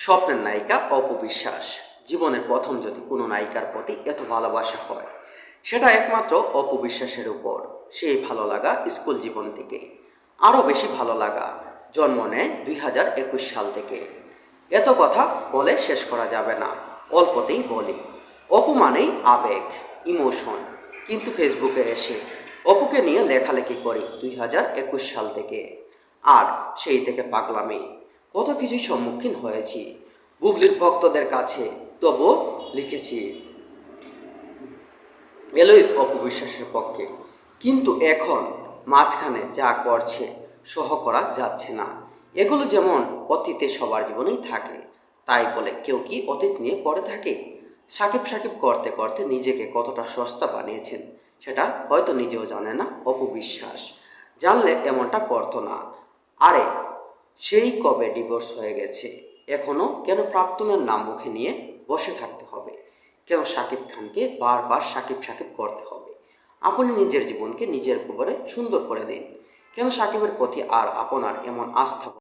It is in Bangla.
স্বপ্নের নায়িকা অপু বিশ্বাস। জীবনের প্রথম যদি কোনো নায়িকার প্রতি এত ভালোবাসা হয়, সেটা একমাত্র অপু বিশ্বাসের উপর। সেই ভালো লাগা স্কুল জীবন থেকে, আরও বেশি ভালো লাগা জন্ম নেয় 2021 সাল থেকে। এত কথা বলে শেষ করা যাবে না, অল্পতেই বলি। অপু মানেই আবেগ, ইমোশন। কিন্তু ফেসবুকে এসে অপুকে নিয়ে লেখালেখি করি 2021 সাল থেকে। আর সেই থেকে পাগলামি, কত কিছুর সম্মুখীন হয়েছি বুবলির ভক্তদের কাছে, তবুও লিখেছি এলোইস অপু বিশ্বাসের পক্ষে। কিন্তু এখন মাঝখানে যা করছে সহ করা যাচ্ছে না। এগুলো যেমন অতীতে সবার জীবনেই থাকে, তাই বলে কেউ কি অতীত নিয়ে পড়ে থাকে? সাকিব সাকিব করতে করতে নিজেকে কতটা সস্তা বানিয়েছেন সেটা হয়তো নিজেও জানে না অপু বিশ্বাস। জানলে এমনটা করতো না। আরে, সেই কবে ডিভোর্স হয়ে গেছে, এখনো কেন প্রাক্তনের নাম মুখে নিয়ে বসে থাকতে হবে? কেন শাকিব খানকে বারবার সাকিব সাকিব করতে হবে? আপনি নিজের জীবনকে নিজের উপরে সুন্দর করে দিন। কেন সাকিবের প্রতি আর আপনার এমন আস্থা?